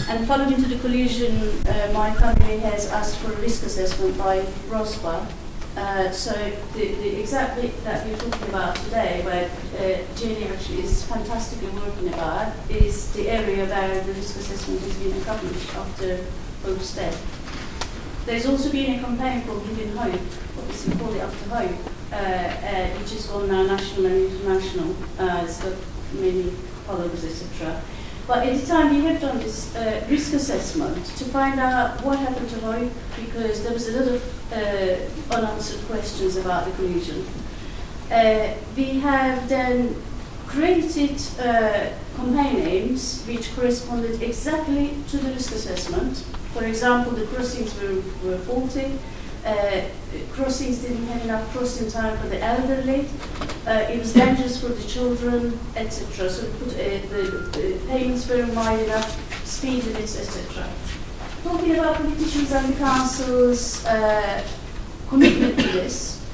And following to the collision, my family has asked for a risk assessment by ROSPA. So the exact bit that you're talking about today, where Jenny actually is fantastically working about, is the area where the risk assessment has been accomplished after Hope's death. There's also been a campaign called Giving Hope, obviously we call it After Hope, which is gone now national and international. It's got many followers, etc. But at the time we have done this risk assessment to find out what happened to Hope, because there was a lot of unanswered questions about the collision. We have then created campaign names which corresponded exactly to the risk assessment. For example, the crossings were faulty. Crossings didn't have enough crossing time for the elderly. It was dangerous for the children, etc. So we put the payments weren't wide enough, speed limits, etc. Talking about politicians and the council's commitment to this,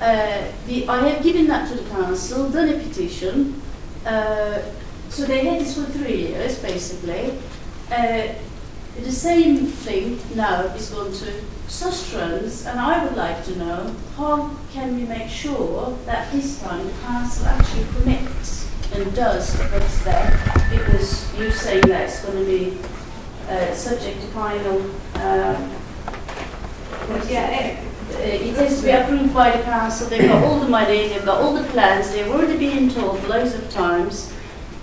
I have given that to the council, done a petition. So they had this for 3 years, basically. The same thing now is going to Sustrans, and I would like to know how can we make sure that this time the council actually commits and does what's there, because you're saying that it's going to be subject to final. It has to be approved by the council. They've got all the money, they've got all the plans, they've already been told loads of times.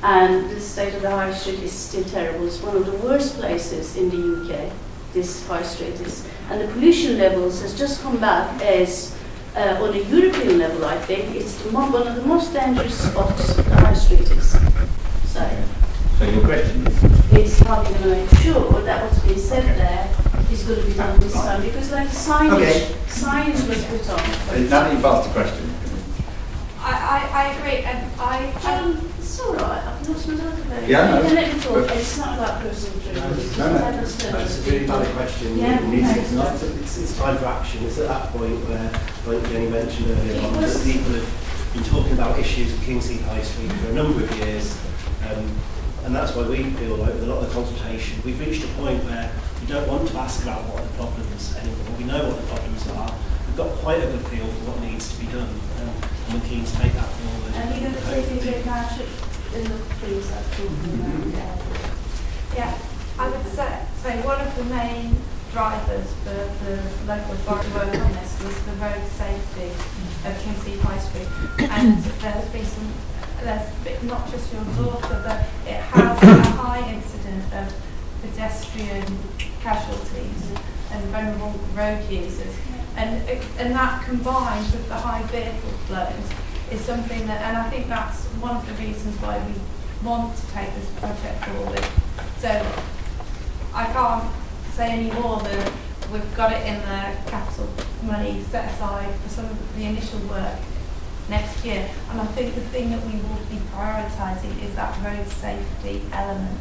And the state of the High Street is still terrible. It's one of the worst places in the UK, this High Street is. And the pollution levels has just come back as, on a European level, I think, it's one of the most dangerous spots the High Street is. So your question is? It's how we're going to make sure that what's being said there is going to be done this time. Because like signage was put on. Now that you've asked the question. I agree, and it's all right. I've lost my daughter. Yeah, no. It's not about personal treatment. That's a really valid question. Yeah, it's time for action. It's at that point where, like Jenny mentioned earlier on, that people have been talking about issues at King's High Street for a number of years, and that's why we feel like with a lot of the consultation, we've reached a point where we don't want to ask about what are the problems anymore. We know what the problems are. We've got quite a good feel for what needs to be done, and we're keen to take that forward. And you're going to take into account the things that talking about. yeah, I would say one of the main drivers for the local authority work on this was the road safety of Kingsley High Street, and there's been not just your daughter, but it has a high incident of pedestrian casualties and vulnerable road users. And that combined with the high vehicle flows is something that, and I think that's one of the reasons why we want to take this project forward. So I can't say any more than we've got it in the capital money set aside for some of the initial work next year. And I think the thing that we will be prioritising is that road safety element,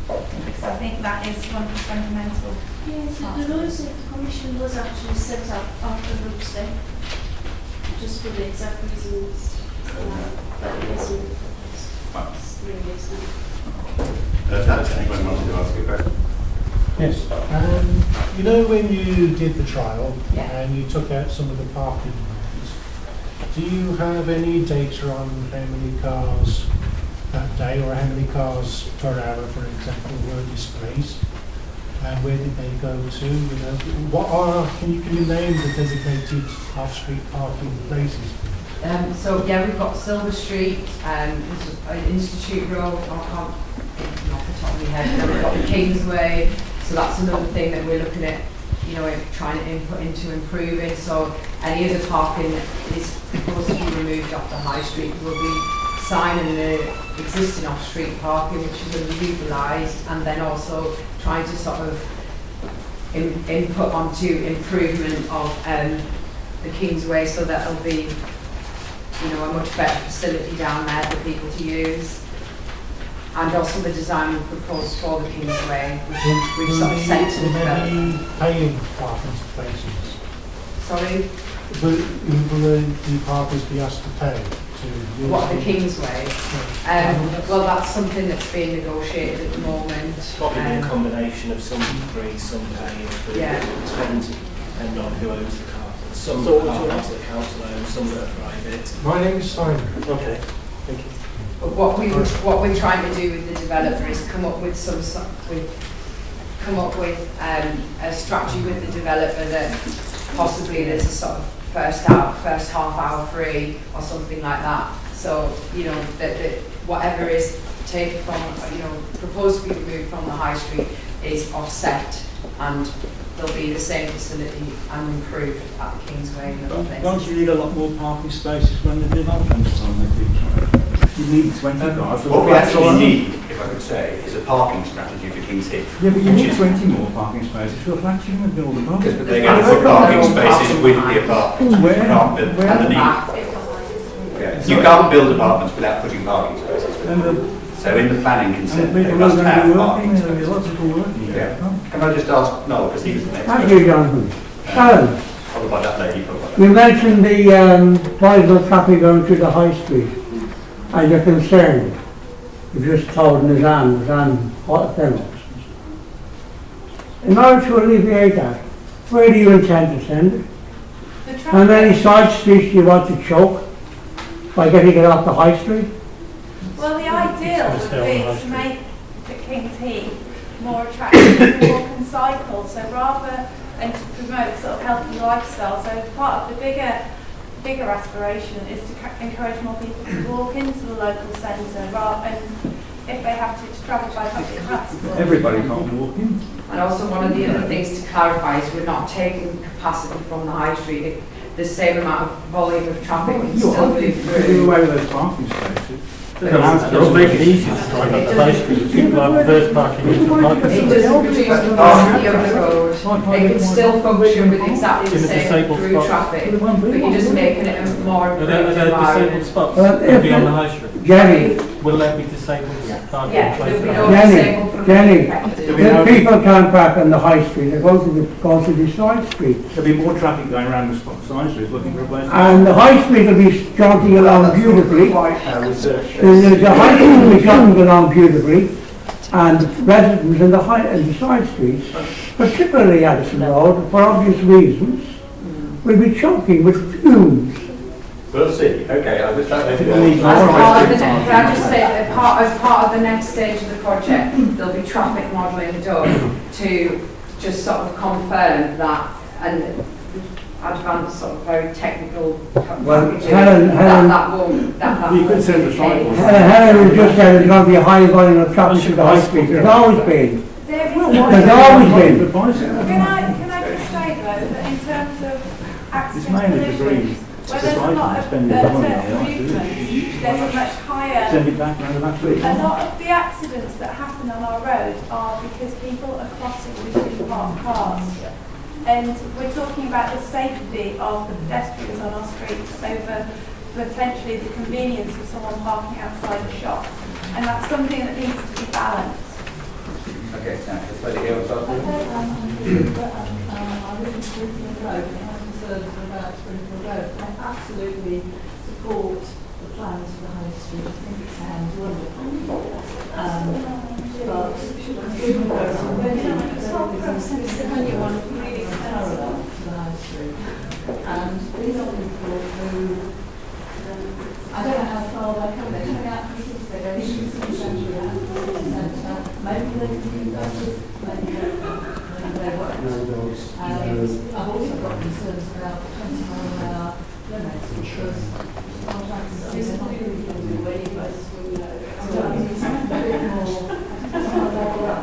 because I think that is one of the fundamental. Yes, the Road Safety Commission was actually set up after Hope's death, just for the exact reasons, but it isn't. It's 3 years now. Anyone wanted to ask a question? Yes. You know when you did the trial and you took out some of the parking lanes, do you have any data on how many cars that day or how many cars per hour, for example, were displaced? And where did they go to? You know, can you name the designated off-street parking places? We've got Silver Street, Institute Road, I can't off the top of my head, then we've got the Kingsway, so that's another thing that we're looking at, trying to input into improving. So any of the parking that is supposed to be removed off the High Street will be signing the existing off-street parking, which is going to be utilised, and then also trying to sort of input onto improvement of the Kingsway, so that it'll be a much better facility down there for people to use. And also the design we proposed for the Kingsway, which we've sort of sent to the developer. Paying parking places? Sorry? Will the parties be asked to pay to use What, the Kingsway? Well, that's something that's being negotiated at the moment. Probably a combination of some free, some paying. Yeah. It depend on who owns the car. Some car parks that council owns, some that are private. My name is Simon. Okay, thank you. But what we're trying to do with the developer is come up with a strategy with the developer that possibly there's a sort of first half hour free or something like that. So, you know, that whatever is taken from, you know, proposed to be removed from the high street is offset, and there'll be the same facility and improved at the Kingsway and other places. Don't you need a lot more parking spaces when the development's on the beach? You need 20 cars. What we actually need, if I could say, is a parking strategy for King's Heath. Yeah, but you need 20 more parking spaces for a flat. You're going to build a park. Because they're going to put parking spaces with the apartments. Where? You can't build Where? underneath. Yeah. You can't build apartments without putting parking spaces. So in the planning consent, And the they people must are have going to be parking working there. There's spaces. lots of people working there. Yeah. Can I just ask Noel, because he was the next Thank question. you, Jonathan. Alan, Followed by that lady, followed by that. you mentioned the private traffic going through the high street and you're concerned. You've just told Nizam hot demos. In order to alleviate that, where do you intend to send it? The How many traffic, side streets do you want to choke by getting it off the high street? well, the ideal It's would gonna stay on the be to high make the King's Heath more attractive for people who can cycle, so rather, and to promote sort of healthy lifestyle. So part of the bigger aspiration is to encourage more people to walk into the local centre rather than if they have to travel by public transport. Everybody can't walk in. And also one of the other things to clarify is we're not taking capacity from the high street. The same amount of volume of traffic can still move Do through. away with those parking spaces. It'll make it easier to drive up the high street. People have reverse parking into parking It spaces. doesn't reduce capacity of the road. It can still function with exactly the In the same disabled through spots. traffic, but you're just making it a more Are improved there disabled environment. spots? Well, Will be on the high street. Jenny, Will there be disabled parking Yeah, there'll be places? no Jenny, disabled from Jenny. being affected. the people can't park on the high street, they go to the side streets. There'll be more traffic going around the side streets looking for a place. And the high street will be jaunting along beautifully. Research. The high street will be jaunting along beautifully, and residents in the side streets, particularly Addison Road, for obvious reasons, will be choking with fumes. We'll see. Okay, I wish that People lady need was. more Can I just say that as part of the next stage of the project, there'll be traffic modelling done to just sort of confirm that and advanced sort of very technical Well, packages Helen- that You could won't send be the cycles. case. Helen has just said there's going to be a high volume of traffic to the high street. There's always been. There is There's always been. The bicycle. Can I just say though that in terms of It's accident mainly for collisions, green. where there's a lot of Spending the money on it, movement, there's a much higher. Send it back around the back street. A lot of the accidents that happen on our roads are because people are crossing between parked cars. And we're talking about the safety of the pedestrians on our streets over potentially the convenience of someone parking outside the shop. And that's something that needs to be balanced. Okay, now, this lady here will start. I absolutely support the plans for the high street. I think it sounds wonderful. But anyone really parallel to the high street. And these are people who, I don't know how far they're coming. They're coming out from the city, they're going into the city centre, out to the city centre. Maybe they can do buses, maybe they won't. I've also got concerns about 20 mile an hour limits because contractors are not really going to do waivers. So I think it's a bit more level up.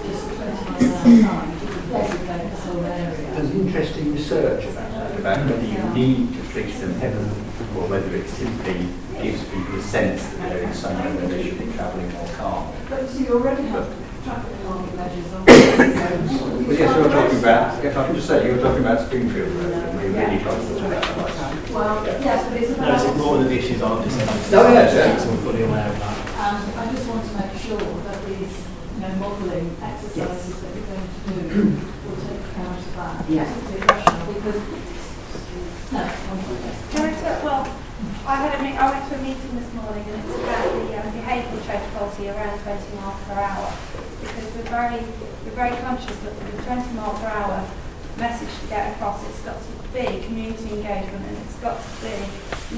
Just 20 mile an hour time to designate this whole area. There's interesting research about whether you need to police them heavily or whether it simply gives people a sense that they're in somewhere where they should be travelling more calm. But you see, you already have traffic calming measures on. But yes, you're talking about, if I can just say, you're talking about Springfield Road, and we're really trying to talk about that. Well, yes, but it's No, about. it's important that the issues aren't discussed. No, yes, yes. I'm fully aware of that. And I just want to make sure that these modelling exercises that you're going to do will take account of that. Yeah. Because, no, Well, I went to a meeting this morning and it's about the behavioural change policy around 20 miles per hour, because we're very conscious that the 20 mile per hour message to get across, it's got to be community engagement and it's got to be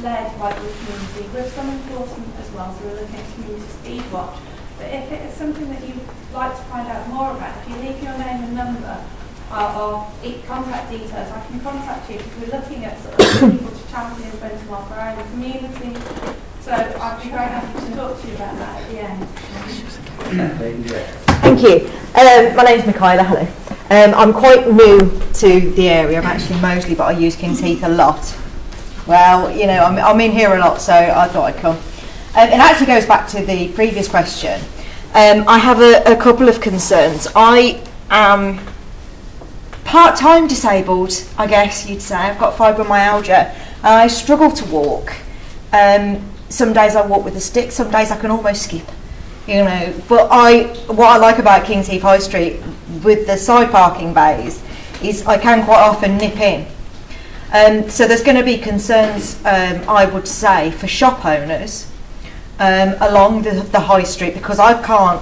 led by the community with some enforcement as well. So we're looking at community speed watch. But if it is something that you'd like to find out more about, if you leave your name and number or contact details, I can contact you, because we're looking at sort of people to champion 20 mile per hour in the community. So I'd be very happy to talk to you about that at the end. Thank you. My name's Michaela, hello. I'm quite new to the area. I'm actually Moseley, but I use King's Heath a lot. Well, you know, I'm in here a lot, so I thought I'd come. It actually goes back to the previous question. I have a couple of concerns. I am part-time disabled, I guess you'd say. I've got fibromyalgia. I struggle to walk. Some days I walk with a stick, some days I can almost skip. You know, but what I like about King's Heath High Street with the side parking bays is I can quite often nip in. So there's going to be concerns, I would say, for shop owners along the high street, because I can't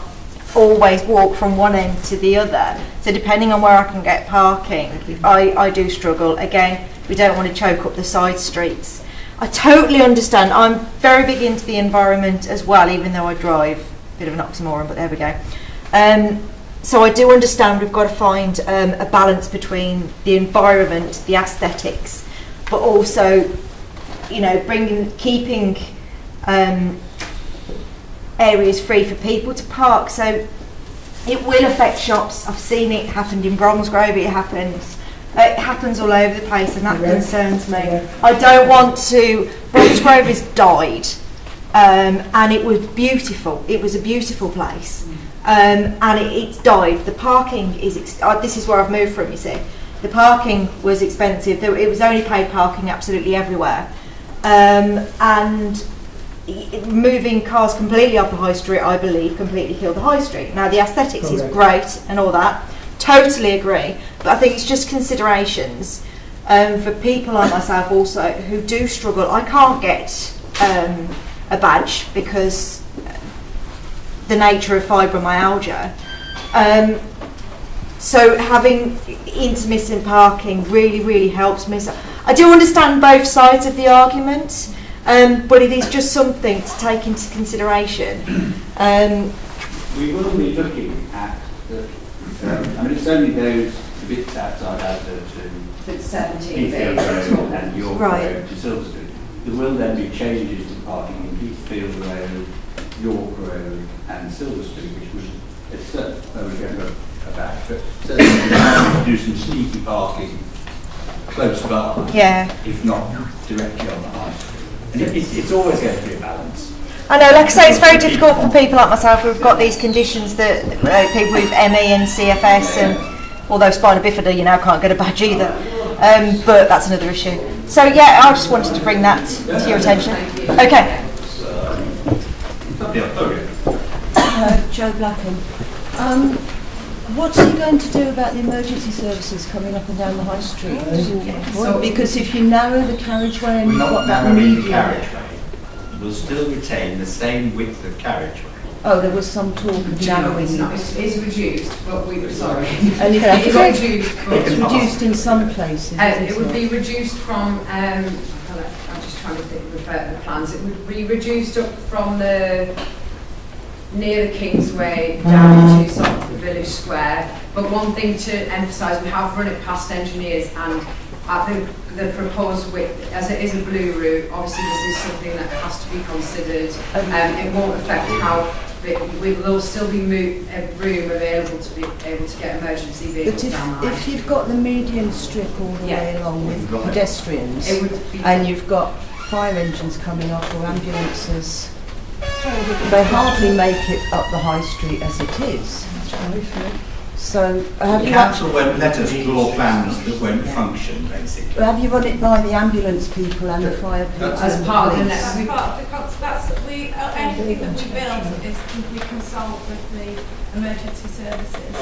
always walk from one end to the other. So depending on where I can get parking, I do struggle. Again, we don't want to choke up the side streets. I totally understand. I'm very big into the environment as well, even though I drive. Bit of an oxymoron, but there we go. So I do understand we've got to find a balance between the environment, the aesthetics, but also, you know, keeping areas free for people to park. So it will affect shops. I've seen it happened in Bromsgrove. It happens all over the place, and that concerns me. I don't want to. Bromsgrove has died. And it was beautiful. It was a beautiful place, and it's died. The parking is. This is where I've moved from. You see, the parking was expensive. It was only paid parking absolutely everywhere, and moving cars completely off the high street, I believe, completely killed the high street. Now the aesthetics is great and all that. Totally agree, but I think it's just considerations for people like myself also who do struggle. I can't get a badge because the nature of fibromyalgia. So having intermittent parking really helps me. So I do understand both sides of the argument, but it is just something to take into consideration. We will be looking at the, I mean, it's only those bits outside to It's 17 Heathfield Road and York Right. Road to Silver Street. There will then be changes to parking in Heathfield Road, York Road and Silver Street, which was, it's certain, where we're going to go about, but certainly do some sneaky parking close by, if not directly on the high street. And it's always going to be a balance. I know, like I say, it's very difficult for people like myself who've got these conditions that people with ME and CFS, and although spina bifida, you know, can't get a badge either. But that's another issue. So yeah, I just wanted to bring that to your attention. Okay. Joe Blackham. What are you going to do about the emergency services coming up and down the high street? Because if you narrow the carriageway and you've got that median... We'll still retain the same width of carriageway. Oh, there was some talk of narrowing it. It's reduced, but sorry. And it's reduced in some places. It would be reduced from, I'm just trying to refer to the plans, it would be reduced up from near the Kingsway down to sort of the village square. But one thing to emphasise, we have run it past engineers, and I think the proposed width, as it is a blue route, obviously this is something that has to be considered. It won't affect how will still be room available to be able to get emergency vehicles down the if you've got the median strip all the way along with pedestrians, it would be, and you've got fire engines coming up or ambulances, they hardly make it up the high street as it is. So the council won't let us draw plans that won't function, basically. have you run it by the ambulance people and the fire people? as part of the next. We anything that we build is we consult with the emergency services.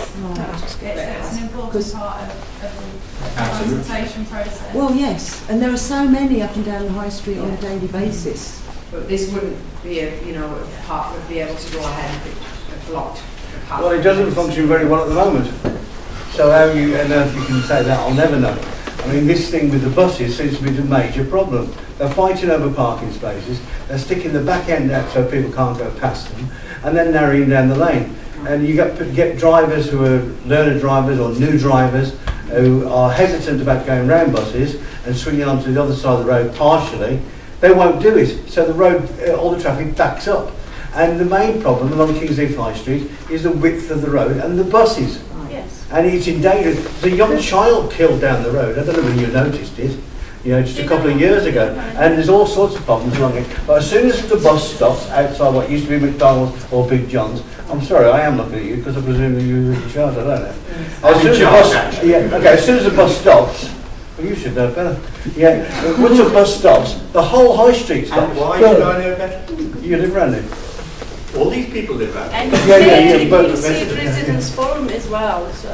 It's an important part of the consultation process. Well, yes, and there are so many up and down the high street on a daily basis. But this wouldn't be a part would be able to go ahead if it blocked. Well, it doesn't function very well at the moment. So how you can say that, I'll never know. I mean, this thing with the buses seems to be the major problem. They're fighting over parking spaces, they're sticking the back end out so people can't go past them, and then narrowing down the lane. And you get drivers who are learner drivers or new drivers who are hesitant about going round buses and swinging onto the other side of the road partially. They won't do it, so the road, all the traffic backs up. And the main problem along King's Heath High Street is the width of the road and the buses. Yes. And it's in danger. There's a young child killed down the road. I don't know whether you noticed it. You know, just a couple of years ago. And there's all sorts of problems along it. But as soon as the bus stops outside what used to be McDonald's or Big John's, I'm sorry, I am looking at you because I presume you were in charge. I don't know. As soon as the bus, as soon as the bus stops. Well, you should know better. Yeah, once the bus stops, the whole high street stops. And why should I know better? You live around it. All these people live around And but residents forum as well, so.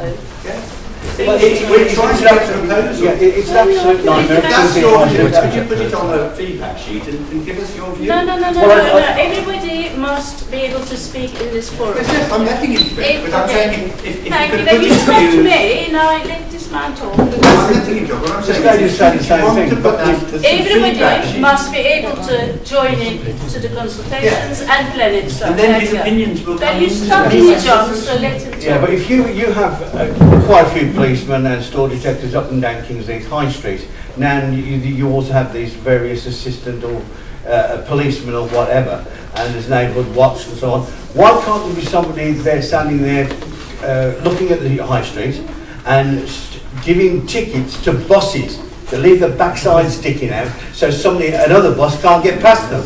Well, we're trying to make a proposal. Yeah, it's an absolute nightmare. That's your view. Could you put it on a feedback sheet and give us your view? No. Everybody must be able to speak in this forum. Yes, I'm letting you speak, but I'm saying if you Thank you. could Then put you it stop to you... me, now I let this man talk. I'm letting you talk, but I'm saying if you want to put that as a feedback Everybody sheet, must be able to join in to the consultations and planning stuff. and then his opinions will come Then you into stop the in your job, so let him talk. Yeah, but if you have quite a few policemen and store detectives up and down King's Heath High Street, now you also have these various assistant or policemen or whatever, and there's neighbourhood watch and so on. Why can't there be somebody there standing there looking at the high street and giving tickets to buses to leave the backside sticking out so another bus can't get past them?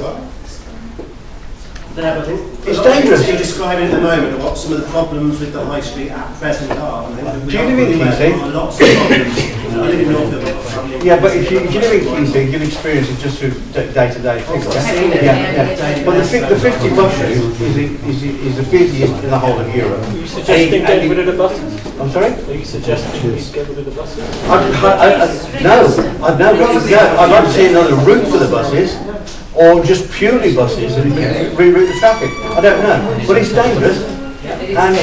It's dangerous. You're describing at the moment what some of the problems with the high street at present are. Do you live in King's Heath? Lots of problems. I live in Norfolk. Yeah, but if you live in King's Heath, you'll experience it just through day-to-day things. But the 50 bus route is the busiest in the whole of Europe. Are you suggesting get rid of the buses? I'm sorry? Are you suggesting we get rid of the buses? No, I'd like to see another route for the buses, or just purely buses and reroute the traffic. I don't know, but it's dangerous. And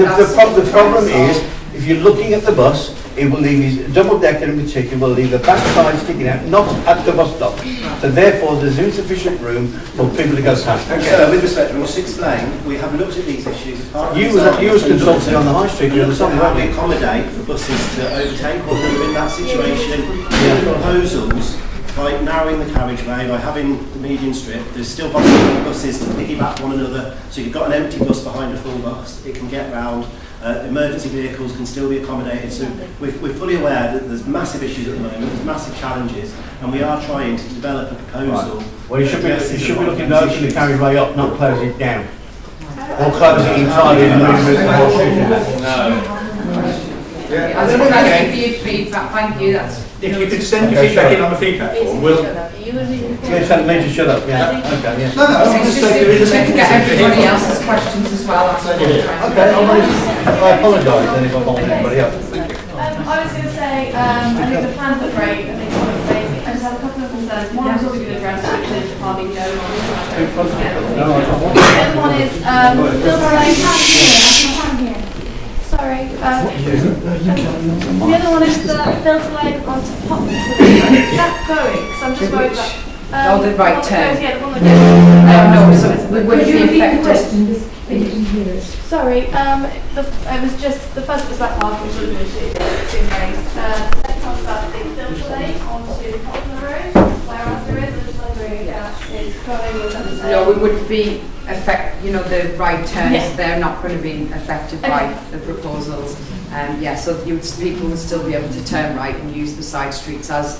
the problem is, if you're looking at the bus, it will leave his double decker in particular, will leave the backside sticking out, not at the bus stop. So therefore, there's insufficient room for people to go past. So, with respect, we must explain, we have looked at these issues as part of You was consulting on the high street, we something how like we accommodate for buses to overtake one another in that situation. The proposals, by narrowing the carriageway, by having the median strip, there's still possible buses to piggyback one another. So you've got an empty bus behind a full bus, it can get round. Emergency vehicles can still be accommodated. So we're fully aware that there's massive issues at the moment, there's massive challenges, and we are trying to develop a proposal. Right. Well, you should be looking to open the carriageway up, not close it down. Or close it entirely and remove the whole street. Thank you for your feedback. Thank you. If you could send your feedback in on the feedback form, we'll... Yeah, tell me to shut up, yeah. Okay, yeah. No, I'm It's just just saying there is to get everybody else's questions as well. That's what we're trying to do. Okay, I apologise then if I bothered anybody else. I was going to say, I think the plans look great. I think it's amazing. I just have a couple of concerns. One is always going to address, which is parking going on. The other one is Sorry. The other one is the filter lane onto Poplar. Is that going? Because I'm just worried about. The right turn. Yeah, the one that No, so we wouldn't be affected. Sorry, it was just, the first was about parking, which was an issue that's been raised. The second one was about the filter lane onto Poplar Road, whereas the residents wondering is going with them. No, we would be the right turns, they're not going to be affected by the proposals. So people will still be able to turn right and use the side streets as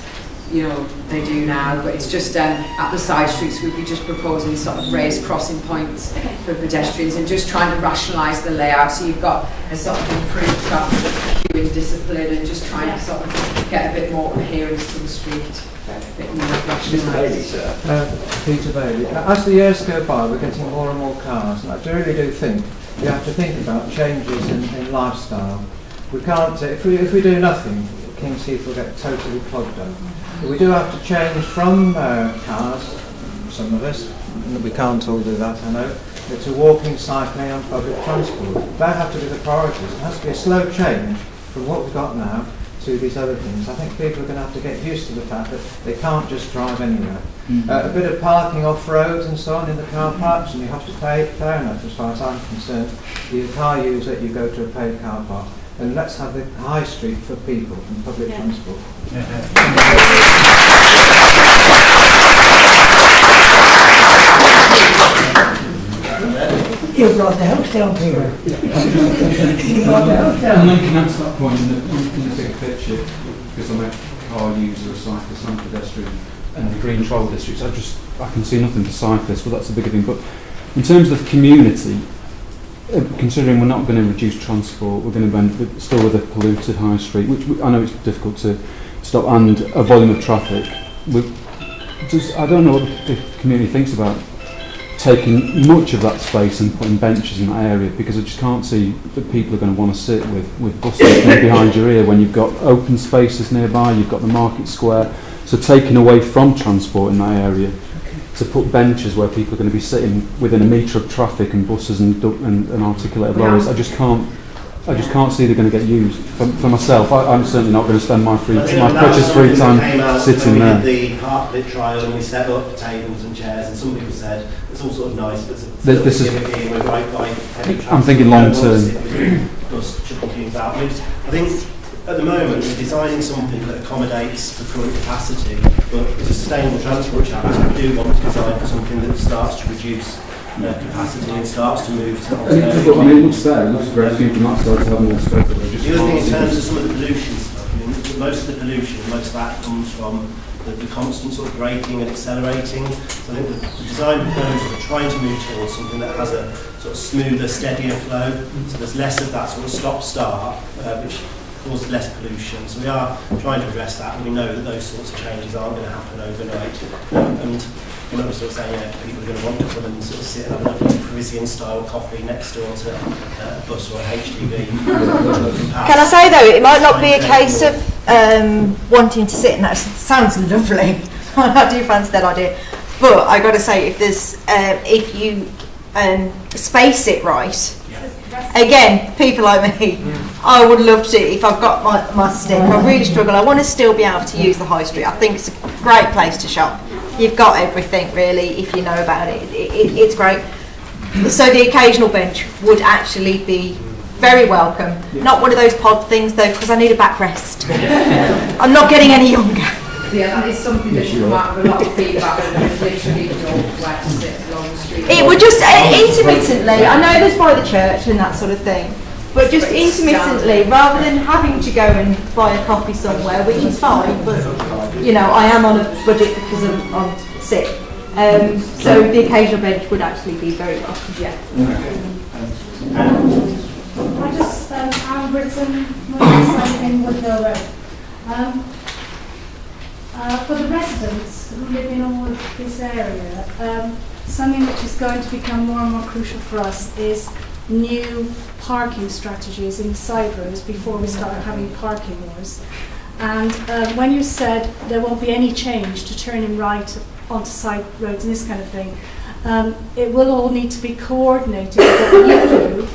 they do now, but it's just at the side streets we'd be just proposing sort of raised crossing points for pedestrians and just trying to rationalise the layout so you've got a sort of improved traffic queue instilling discipline and just trying to sort of get a bit more adherence to the street, a bit more rationalised. Peter Bailey. As the years go by, we're getting more and more cars, and I really do think we have to think about changes in lifestyle. We can't, if we do nothing, King's Heath will get totally clogged up. But we do have to change from cars, some of us, we can't all do that, I know, to walking, cycling and public transport. That have to be the priorities. It has to be a slow change from what we've got now to these other things. I think people are going to have to get used to the fact that they can't just drive anywhere. A bit of parking off roads and so on in the car parks, and you have to pay, fair enough as far as I'm concerned. You're a car user, you go to a paid car park. And let's have the high street for people and public transport. You've got the house down here. And then can answer that point in the big picture, because I'm a car user, a cyclist, and pedestrian, and the green travel districts, I can see nothing for cyclists, but that's a bigger thing. But in terms of the community, considering we're not going to reduce transport, we're going to end still with a polluted high street, which I know it's difficult to stop, and a volume of traffic. I don't know what the community thinks about taking much of that space and putting benches in that area, because I just can't see that people are going to want to sit with buses behind your ear when you've got open spaces nearby, you've got the market square. So taking away from transport in that area to put benches where people are going to be sitting within a metre of traffic and buses and articulated lorries, I just can't see they're going to get used. For myself, I'm certainly not going to spend my precious free time sitting there. We did the park-lit trial and we set up tables and chairs, and some people said it's all sort of nice, but this is, we're right by heavy traffic. I'm thinking long term. I think at the moment we're designing something that accommodates the current capacity, but as a sustainable transport challenge, we do want to design for something that starts to reduce capacity and starts to move to alternative. I mean, it looks there, it looks great from that side to have more space. The other thing in terms of some of the pollution stuff, I mean, most of the pollution, most of that comes from the constant sort of braking and accelerating. So I think the design proposals are trying to move towards something that has a sort of smoother, steadier flow. So there's less of that sort of stop-start, which causes less pollution. So we are trying to address that, and we know that those sorts of changes aren't going to happen overnight. And we're not sort of saying, people are going to want to come and sort of sit and have a lovely Parisian-style coffee next door to a bus or a HGV. Can I say though, it might not be a case of wanting to sit, and that sounds lovely. I do fancy that idea. But I got to say, if you space it right. Again, people like me, I would love to, if I've got my stick, I really struggle. I want to still be able to use the high street. I think it's a great place to shop. You've got everything really, if you know about it. It's great. So the occasional bench would actually be very welcome. Not one of those pod things though, because I need a backrest. I'm not getting any younger. Yeah, that is something that's come out of a lot of feedback, and there's literally no where to sit along the street. It would just intermittently, I know there's by the church and that sort of thing, but just intermittently, rather than having to go and buy a coffee somewhere, which is fine, but you know, I am on a budget because I'm sick. So the occasional bench would actually be very welcome. Yeah. I just, I'm Britain, in Woodville Road. For the residents who live in all of this area, something which is going to become more and more crucial for us is new parking strategies in the side roads before we start having parking wars. And when you said there won't be any change to turning right onto side roads and this kind of thing, it will all need to be coordinated with what you do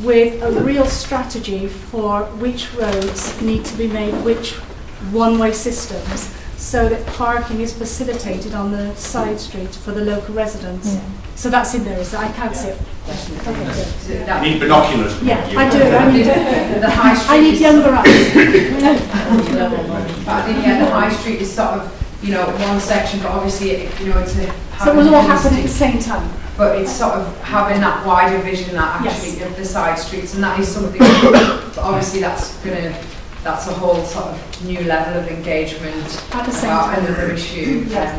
with a real strategy for which roads need to be made which one-way systems, so that parking is facilitated on the side streets for the local residents. Yeah. So that's in there, is that? I can't see it. Okay, you need binoculars. Yeah, I do. I need, the high street I need younger eyes. But I think, the high street is sort of, one section, but obviously, it's a... So it will all happen at the same time. But it's sort of having that wider vision, that actually, of the side streets, and that is something, but obviously that's a whole sort of new level of engagement at the same time. Another issue. But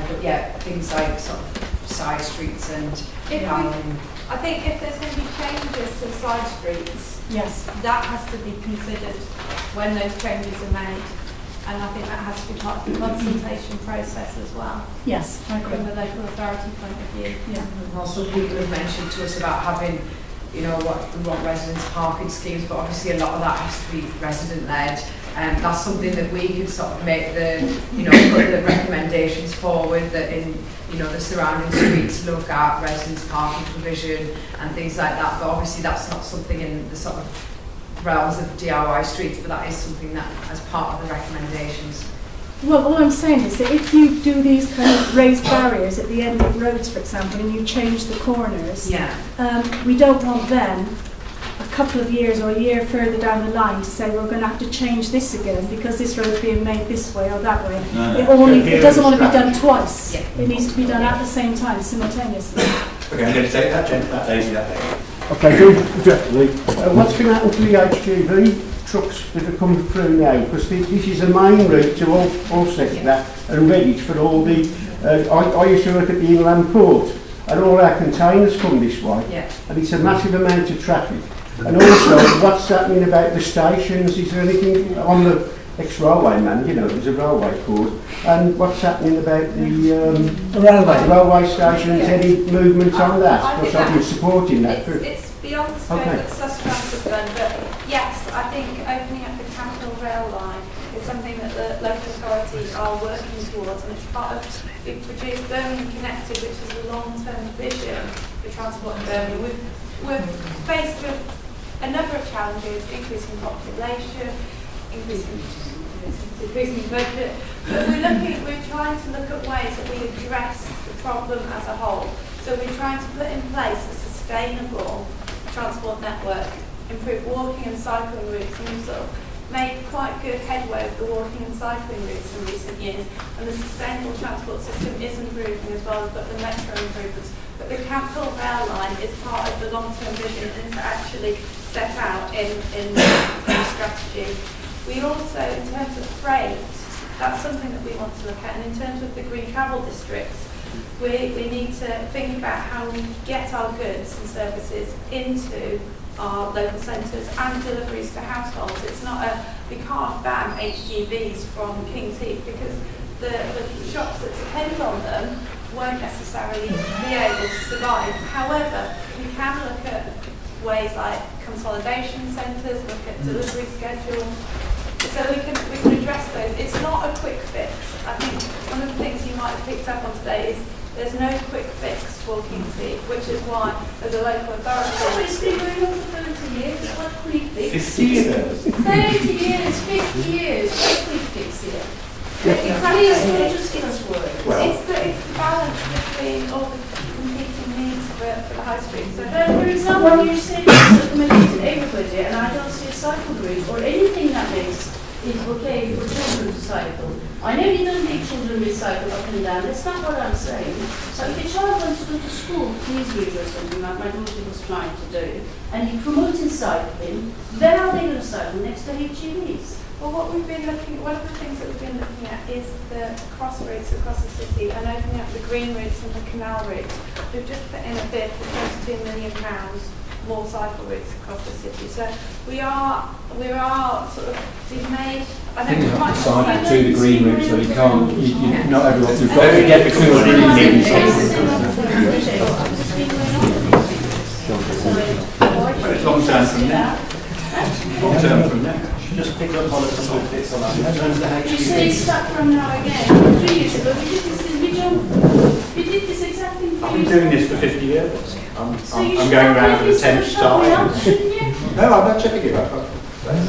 things like sort of side streets and I think if there's going to be changes to side streets, Yes. that has to be considered when those changes are made. And I think that has to be part of the consultation process as well. Yes, I agree. From the local authority point of view. Yeah. Well, some people have mentioned to us about having, you know, what we want residents parking schemes, but obviously a lot of that has to be resident led. And that's something that we could sort of make the, you know, put the recommendations forward that in, you know, the surrounding streets look at residents parking provision and things like that. But obviously that's not something in the sort of realms of DIY streets, but that is something that as part of the recommendations. Well, all I'm saying is that if you do these kind of raised barriers at the end of roads, for example, and you change the corners, we don't want then a couple of years or a year further down the line to say we're going to have to change this again because this road's being made this way or that way. It doesn't want to be done twice. It needs to be done at the same time, simultaneously. Okay, I'm going to take that lady. Okay, directly. What's going to happen to the HGV trucks that are coming through now? Because this is a main route to all sector and Redditch for all the... I used to work at the inland port and all our containers come this way. And it's a massive amount of traffic. And also, what's happening about the stations? Is there anything on the ex-railway man, you know, there's a railway court, and what's happening about the railway stations, any movement on that? Because I've been supporting that. It's beyond the scope that Sustrans have done, but yes, I think opening up the capital rail line is something that the local authorities are working towards, and it's part of, we've produced Birmingham Connected, which is a long-term vision for transport in Birmingham. We're faced with a number of challenges, increasing population, increasing budget, but we're trying to look at ways that we address the problem as a whole. So we're trying to put in place a sustainable transport network, improve walking and cycling routes, and we've sort of made quite good headway with the walking and cycling routes in recent years, and the sustainable transport system is improving as well. We've got the metro improvements, but the capital rail line is part of the long-term vision and is actually set out in the strategy. We also, in terms of freight, that's something that we want to look at, and in terms of the green travel districts, we need to think about how we get our goods and services into our local centres and deliveries to households. It's not we can't ban HGVs from King's Heath because the shops that depend on them won't necessarily be able to survive. However, we can look at ways like consolidation centres, look at delivery schedules, so we can address those. It's not a quick fix. I think one of the things you might have picked up on today is there's no quick fix for King's Heath, which is why, as a local authority... Oh, it's been going on for 30 years, what quick fix? 50 years? 30 years, 50 years, what quick fix here? Please, just give us work. It's the balance between all the competing needs for the high street. So, for example, you say it's accommodating everybody, and I don't see a cycle route or anything that makes it okay for children to cycle. I know you don't make children recycle up and down, that's not what I'm saying. So if a child wants to go to school, please read or something like my daughter was trying to do, and you're promoting cycling, where are they going to cycle? Next to HGVs? Well, one of the things that we've been looking at is the cross routes across the city and opening up the green routes and the canal routes. We've just put in a bid for £22 million more cycle routes across the city. So we are sort of, we've made, I think you have to cycle to the green route, so you can't, not everyone's got to get between the green It's long term from now. Long term from now. Just pick up on some of the bits on that. In terms of the HGV. You say start from now again. 3 years ago, we did this exactly 3 years ago. I've been doing this for 50 years. I'm going around for the 10th time. No, I'm not checking it out.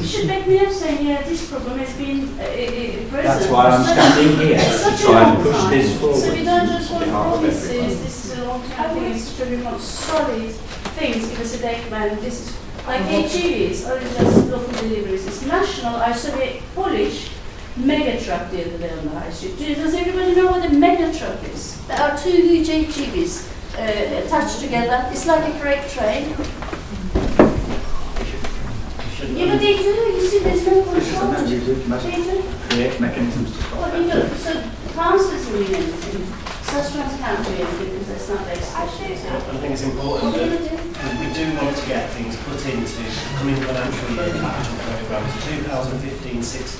You should make me up saying, yeah, this problem has been present. That's why I'm standing here to try and push this forward. So we don't just want promises, this is a long-term thing, it's to be want solid things, because today, man, this is like HGVs, or just local deliveries. It's national, I saw a Polish mega truck the other day on the high street. Does everybody know what a mega truck is? There are 2 huge HGVs attached together. It's like a freight train. Yeah, but they do. You see, there's no control. They do. Create mechanisms to stop Well, you know, so councils mean anything. Sustrans can't do anything because it's not legislation. I think it's important that we do want to get things put into coming financial year capital programmes, 2015-16,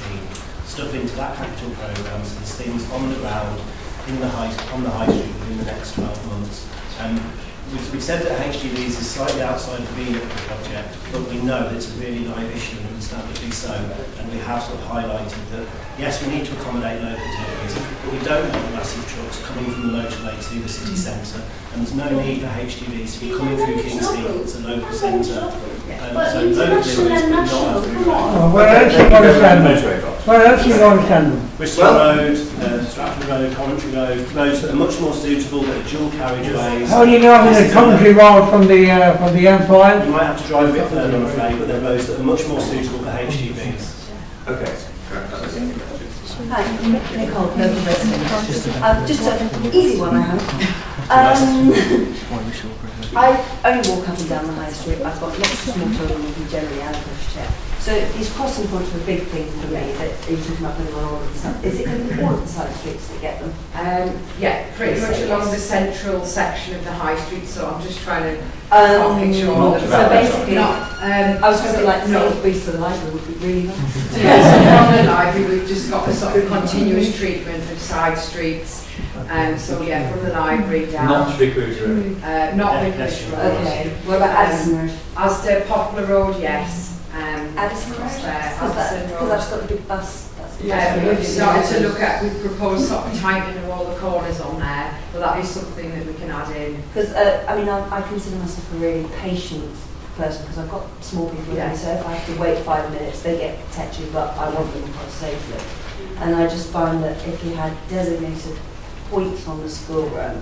stuff into that capital programme, so there's things on the ground on the high street within the next 12 months. We've said that HGVs is slightly outside the remit of the project, but we know that it's a really live issue and understandably so, and we have sort of highlighted that, yes, we need to accommodate local deliveries, but we don't want massive trucks coming from the motorway to the city centre, and there's no need for HGVs to be coming through King's Heath, it's a local centre. So local deliveries, but not a through road. Where else are you going to send them? Where else are you going to send them? Bristol Road, Stratford Road, Coventry Road, roads that are much more suitable, that are dual carriageways. How do you know if it's a country road from the Empire? You might have to drive a bit further, I'm afraid, but they're roads that are much more suitable for HGVs. Okay. Hi, Nicole, local resident. Just an easy one, I hope. I only walk up and down the high street. I've got lots of small children who can generally out of pushchair. So these crossing points are a big thing for me, that you're talking about putting on all of the stuff. Is it going to be all of the side streets to get them? Yeah, pretty much along the central section of the high street, so I'm just trying to picture all of them. So basically, I was going to say like Sainsbury's to the library would be really nice. Yeah, so from the library we've just got a sort of continuous treatment of side streets. So yeah, from the library down. Not Vicarage Road. Not Vicarage Road. Okay. What about Addison Road? Asda Poplar Road, yes. Addison Road? Because that's got a big bus. We've started to look at, we've proposed sort of tightening of all the corners on there, but that is something that we can add in. Because, I mean, I consider myself a really patient person because I've got small people with me, so if I have to wait 5 minutes, they get tetchy, but I want them to cross safely. And I just find that if you had designated points on the school run,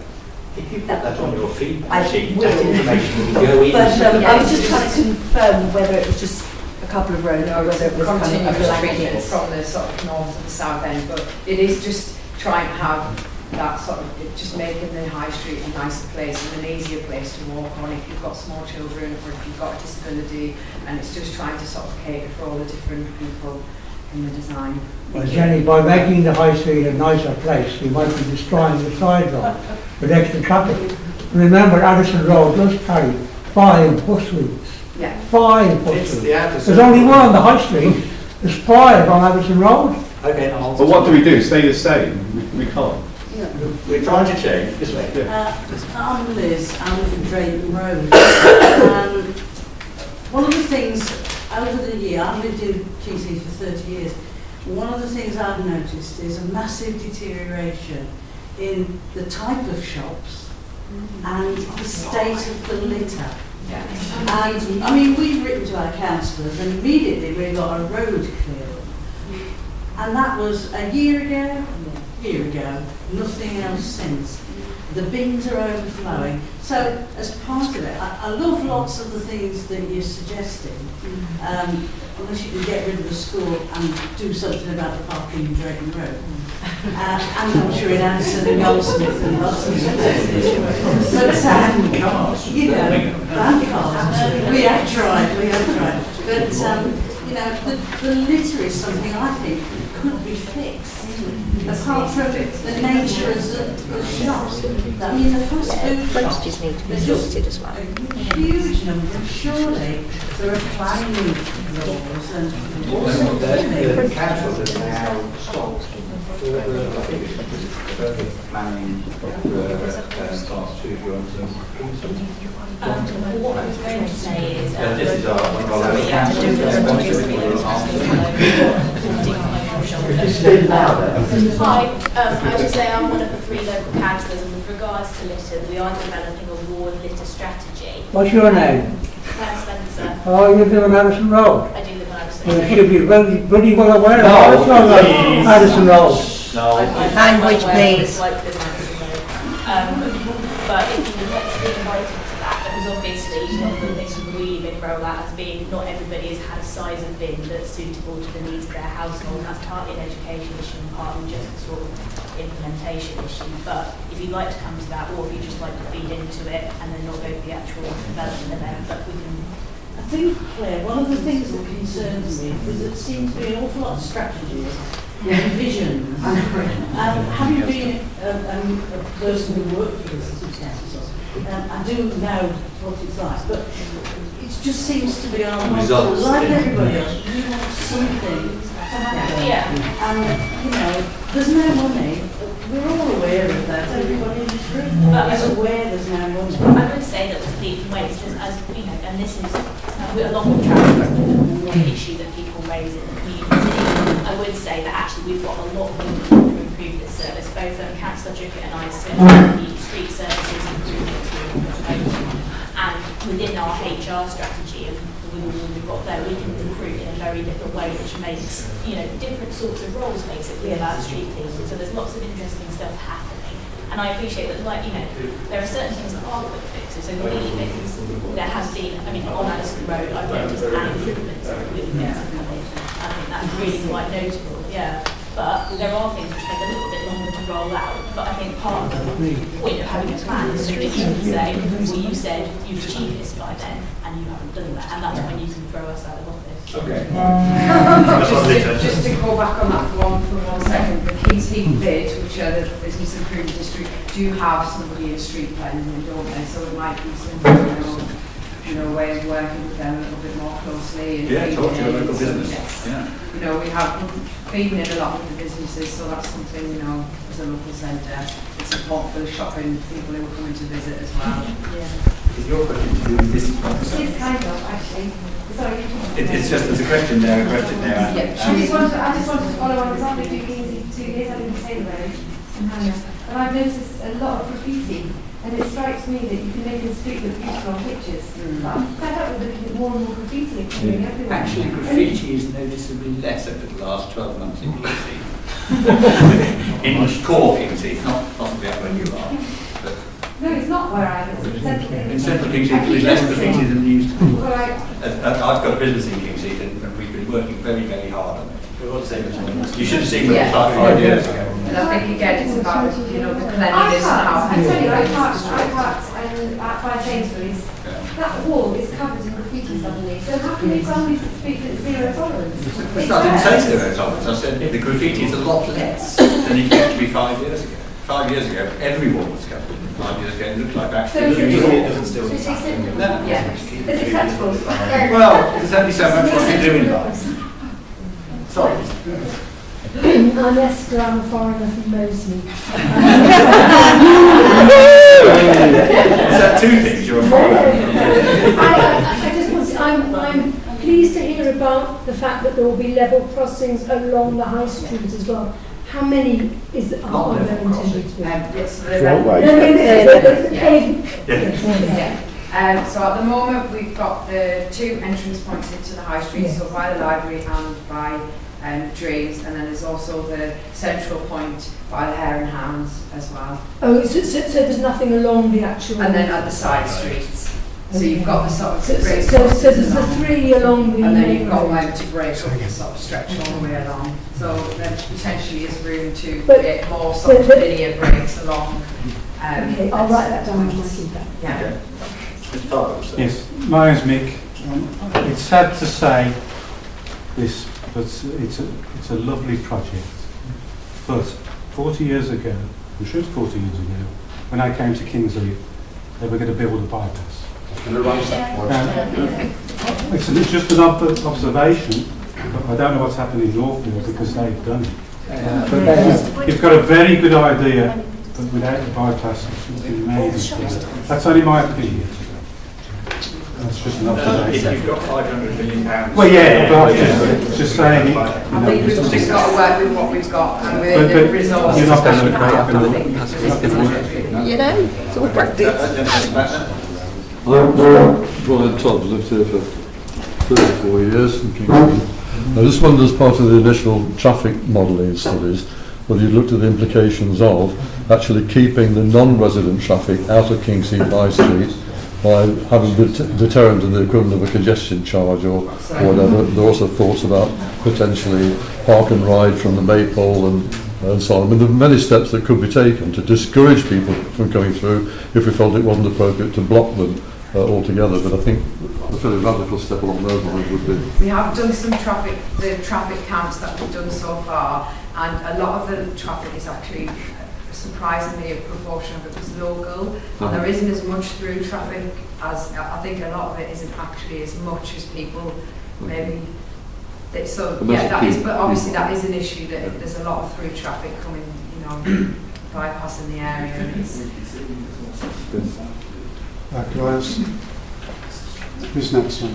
if you put that on your feed sheet, that information will go in. But I was just trying to confirm whether it was just a couple of roads or whether it was kind of a continuous blanket. treatment from the sort of north to the south end, but it is just trying to have that sort of, just making the high street a nicer place and an easier place to walk on if you've got small children or if you've got a disability, and it's just trying to sort of cater for all the different people in the design. Well, Jenny, by making the high street a nicer place, we might be destroying the side road with extra traffic. Remember, Addison Road does carry 5 bus routes. Yeah. 5 bus routes. There's only one on the high street. There's 5 on Addison Road. Okay, but what do we do? Stay the same? We can't. We're trying to change. This way. I'm Liz. I live in Drayton Road. One of the things over the year, I've lived in King's Heath for 30 years. One of the things I've noticed is a massive deterioration in the type of shops and the state of the litter. Yeah. And I mean, we've written to our councillors and immediately we got a road cleared. And that was a year ago, nothing else since. The bins are overflowing. So as part of it, I love lots of the things that you're suggesting. Unless you can get rid of the school and do something about the parking in Drayton Road. And I'm sure in Addison and Goldsmith and lots of places. But you know, and cars. We have tried. But you know, the litter is something I think could be fixed. Apart from the nature of the shops. I mean, the fast food shops just need to be there's just sorted as well. a huge number. Surely there are planning laws and The council has now stopped planning class 2 joints and what I was going to say is this is one of our local councils. Hi, I was say I'm one of the 3 local councillors, and with regards to litter, we are developing a ward litter strategy. What's your name? Claire Spencer. Oh, you live on Addison Road? I do live on Addison You Road. should be really well aware of what's going on Addison Road. Language, please. But if you would like to be invited to that, because obviously one of the things we've been rolled out has been not everybody has had a size of bin that's suitable to the needs of their household. That's partly an education issue and partly just a sort of implementation issue. But if you'd like to come to that, or if you just like to feed into it and then not go for the actual development event, but we can. I think, Claire, one of the things that concerns me is there seems to be an awful lot of strategies visions. Having been a person who worked for the Sustrans Council, I do know what it's like, but it just seems to be our motto, like everybody else, we want something to happen. Yeah. And, you know, there's no money. We're all aware of that. Everybody in this room is aware there's no money. I would say that when it's just as, you know, and this is along with travel, one issue that people raise in the community, I would say that actually we've got a lot of room to improve this service, both Councillor Drickett and I said the street services improvements we're proposing, and within our HR strategy and with all we've got there, we can recruit in a very different way, which makes, you know, different sorts of roles basically about street cleaning. So there's lots of interesting stuff happening. And I appreciate that, like, you know, there are certain things that are quick fixes. So really things, there has been, I mean, on Addison Road, I've noticed an improvement in really things have come in. I think that's really quite notable, yeah. But there are things which take a little bit longer to roll out. But I think part of the point of having a plan is so that you can say, well, you said you'd achieve this by then, and you haven't done that. And that's when you can throw us out of office. Okay. Just to go back on that for 1 second, the King's Heath bid, which are the business improvement district, do have somebody in street cleansing, don't they? So it might be some, you know, way of working with them a little bit more closely. And Yeah, talk to your local so, business. yes. Yeah. You know, we have feeding in a lot of the businesses, so that's something, you know, as a local centre, it's important for the shopping people who are coming to visit as well. Yeah. Is your question to do with this concept? It's kind of, actually. Sorry. It's just, there's a question there, a question there. I just wanted to follow on, because I've been doing things 2 years, I've been in Taylor Road and Hannah, and I've noticed a lot of graffiti, and it strikes me that you can make a street look beautiful on pictures, but I'm fed up with looking at more and more graffiti appearing everywhere. Actually, graffiti is noticeably less over the last 12 months in King's in core King's Heath, not possibly up where you are. But No, it's not where I live. in central King's Heath, there's less graffiti than there used to be. Well, I've got a business in King's Heath, and we've been working very, very hard on it. You should have seen it about 5 years ago. And I think again it's about, you know, the I cleanliness and how parked, I tell you, I people parked by Sainsbury's. That wall is covered in graffiti suddenly. So how can you tell me to speak at zero tolerance? I didn't say zero tolerance, I said the graffiti is a lot less than it used to be 5 years ago. 5 years ago, everyone was covered. 5 years ago, it looked like back. So is it doesn't still Is it acceptable? No. Yeah. Is it acceptable? Well, there's only so much what you do in life. Sorry. I'm Esther, I'm a foreigner from Moseley. Is that two things? You're a foreigner. I just want to, I'm pleased to hear about the fact that there will be level crossings along the high street as well. How many are there intended to be? Yes, so at the moment we've got the 2 entrance points into the high street, so by the library and by Dreams, and then there's also the central point by the Hare and Hounds as well. Oh, so there's nothing along the actual... And then at the side streets. So you've got the sort of... So there's the 3 along the... And then you've got one to break up the sort of stretch all the way along. So there potentially is room to get more sort of linear breaks along. Okay, I'll write that down on my feedback. Yeah. Yes, my name's Mick. It's sad to say this, but it's a lovely project. But 40 years ago, I'm sure it's 40 years ago, when I came to Kingsley, they were going to build a bypass. It's just an observation, but I don't know what's happened in Northfield because they've done it. But you've got a very good idea, but without the bypass, it's amazing. That's only my opinion. That's just an observation. If you've got £500 million. Well, yeah, but I'm just saying it. I think we've just got to work with what we've got and within the resources. You're not going to You know, it's all practice. I'm Brian Todd, lived here for 34 years in Kingston. I just wondered, as part of the initial traffic modelling studies, whether you looked at the implications of actually keeping the non-resident traffic out of King's Heath High Street by having deterrent in the equivalent of a congestion charge or whatever. There are also thoughts about potentially park and ride from the Maypole and so on. I mean, there are many steps that could be taken to discourage people from coming through if we felt it wasn't appropriate to block them altogether, but I think a fairly radical step along those lines would be. We have done some the traffic counts that we've done so far, and a lot of the traffic is actually surprisingly a proportion of it was local, and there isn't as much through traffic as, I think a lot of it isn't actually as much as people maybe. So yeah, that is, but obviously that is an issue, that there's a lot of through traffic coming, you know, bypassing the area. And it's can I ask? Who's next one?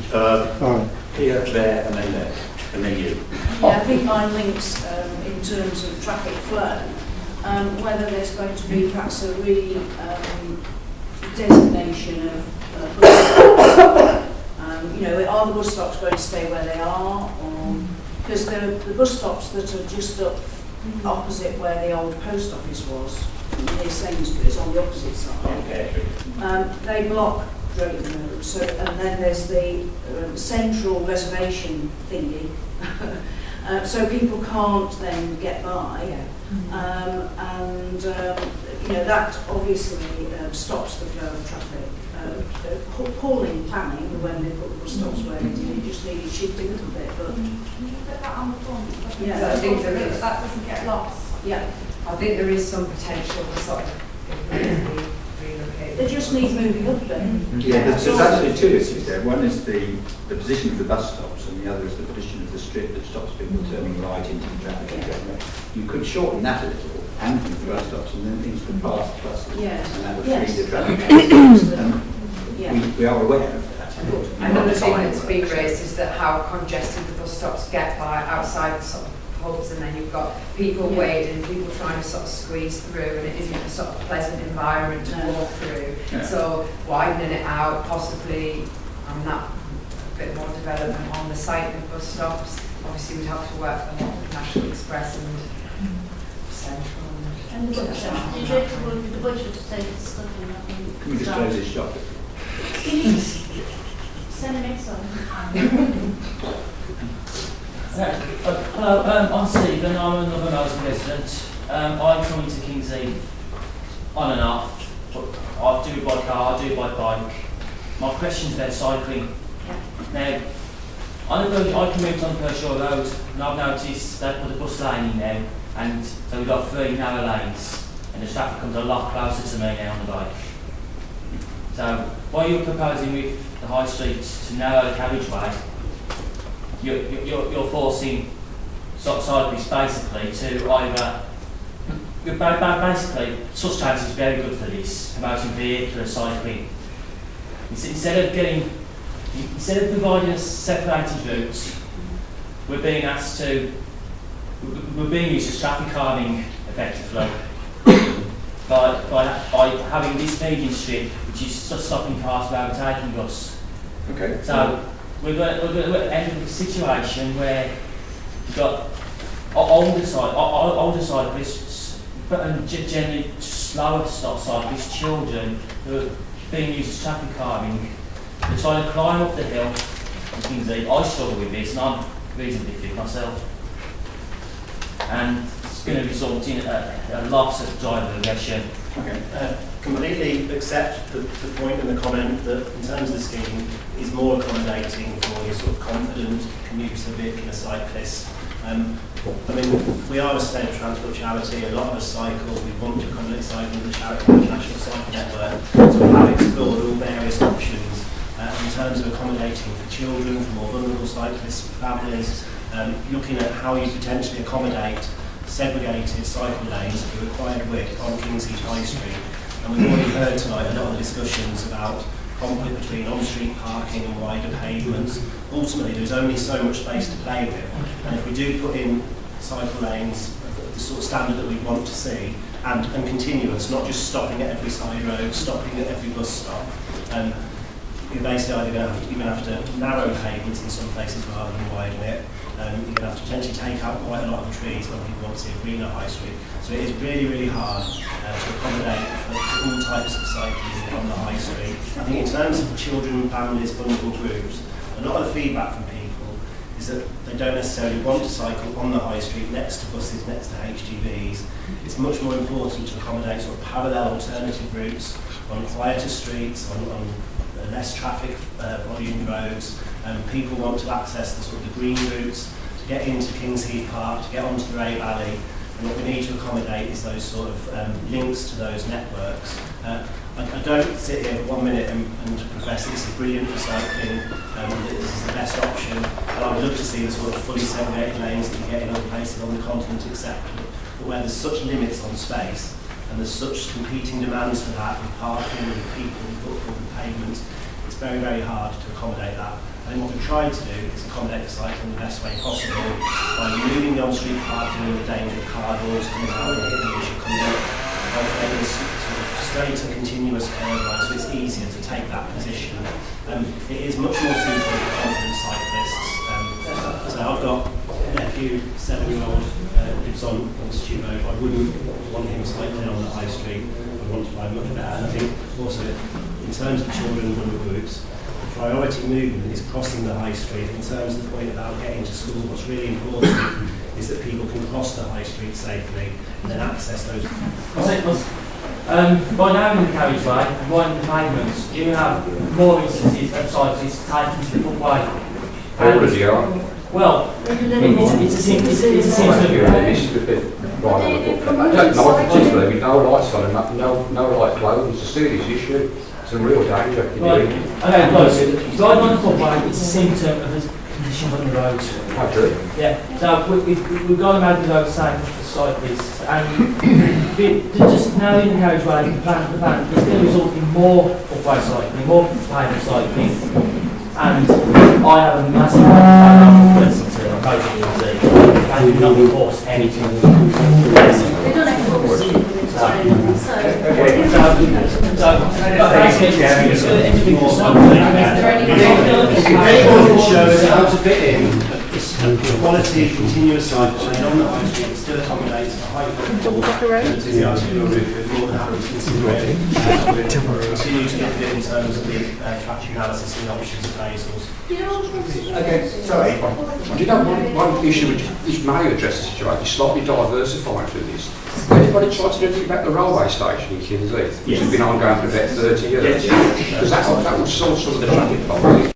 Here, there, and then there, and then you. Yeah, I think mine links in terms of traffic flow, whether there's going to be perhaps a designation of bus stops. You know, are the bus stops going to stay where they are, or because the bus stops that are just up opposite where the old post office was, near Sainsbury's on the opposite side, they block Drayton Road. So, and then there's the central reservation thingy, so people can't then get by, you know, that obviously stops the flow of traffic. Appalling planning when they put the bus stops where they did, it just needed shifting a little bit, but Can you put that on the form? yeah, So I think there is. That doesn't get lost. Yeah, I think there is some potential for sort of relocating. they just need moving up there. Yeah, there's actually two issues there. One is the position of the bus stops, and the other is the position of the strip that stops people turning right into the traffic. You could shorten that a little and move the bus stops, and then things could pass the buses, and that would free the traffic. We are aware of that. Another thing that's been raised is that how congested the bus stops get by outside the sort of hubs, and then you've got people waiting, people trying to sort of squeeze through, and it isn't a sort of pleasant environment to walk through. Yeah. So widening it out, possibly, that a bit more development on the site of bus stops. Obviously, we'd have to work a lot with National Express and Central. And the budget, you go to work with the budget to take stuff in that. Can we just close this shop? Send a mix on. Hello, I'm Stephen, I'm another Melton resident. I'm coming to King's Heath on and off, but I do it by car, I do it by bike. My question's about cycling. Now, I commute on Pershore Road, and I've noticed they put a bus lane in now, and so we've got 3 narrow lanes, and the traffic comes a lot closer to me now on the bike. So, what you're proposing with the high street to narrow the carriageway, you're forcing cyclists basically to either, basically, Sustrans is very good for this, promoting vehicular cycling. Instead of providing us separated routes, we're being used as traffic calming effectively. By having this median strip, which is just stopping cars from overtaking us. Okay. So we're going to end up with a situation where you've got older cyclists, and generally slower cyclists, children who are being used as traffic calming. They're trying to climb up the hill. I struggle with this, and I'm reasonably fit myself. And it's going to result in a loss of driver aggression. Okay. Completely accept the point and the comment that in terms of the scheme is more accommodating for your sort of confident commuter, vehicular cyclist. I mean, we are a state transport charity, a lot of us cycle, we want to accommodate cycling with the charity National Cycle Network, so we have explored all various options in terms of accommodating for children, for more vulnerable cyclists, for families, looking at how you potentially accommodate segregated cycle lanes for the required width on King's Heath High Street. And we've already heard tonight a lot of the discussions about conflict between on-street parking and wider pavements. Ultimately, there's only so much space to play with, and if we do put in cycle lanes, the sort of standard that we want to see, and continuous, not just stopping at every side road, stopping at every bus stop, you're basically either you're going to have to narrow pavements in some places rather than widen it. You're going to have to potentially take out quite a lot of the trees when people want to see a greener high street. So it is really, really hard to accommodate for all types of cycling on the high street. I think in terms of children, families, vulnerable groups, a lot of the feedback from people is that they don't necessarily want to cycle on the high street next to buses, next to HGVs. It's much more important to accommodate sort of parallel alternative routes on quieter streets, on less traffic volume roads, and people want to access the sort of the green routes to get into Kings Heath Park, to get onto the Ray Valley. And what we need to accommodate is those sort of links to those networks. I don't sit here for 1 minute and profess this is brilliant for cycling, this is the best option, and I would love to see the sort of fully segregated lanes that you get in other places on the continent acceptable. But where there's such limits on space, and there's such competing demands for that, with parking, with people, with football, with pavements, it's very, very hard to accommodate that. And what we've tried to do is accommodate the cycling the best way possible by removing the on-street parking and the danger of car doors coming out and hitting the issue coming out, by creating this sort of straight and continuous curve line, so it's easier to take that position. It is much more suitable for confident cyclists. So I've got a nephew, 7-year-old, lives on Institute Road. I wouldn't want him cycling on the high street. I want to find much better. And I think also, in terms of children and vulnerable groups, the priority movement is crossing the high street. In terms of the point about getting to school, what's really important is that people can cross the high street safely and then access those. By now in the carriageway, right in the pavements, you have more instances of cyclists taking to the footway. How old is he on? Well, it's a symptom. With no lights on and no light clothes, it's a serious issue. It's a real danger. Okay, close. Driving on the footway, it's a symptom of the conditions on the roads. Actually? Yeah, so we've got to make the road safe for cyclists, and just now in the carriageway, the plan is going to result in more footway cycling, more pavement cycling, and I have a massive amount to emotional and not enforce anything. They don't enforce it. Shows how to fit in the quality continuous cycle on the high street that still accommodates the high footfall and to the arterial route. We're more than happy to consider it. We'll continue to look at it in terms of the traffic analysis and the options appraisals. Okay, sorry. I did have one issue which may address the situation. It's slightly diversified through this. Anybody tried to do anything about the railway station in Kings Heath, which has been ongoing for about 30 years? Because that would solve some of the traffic problems.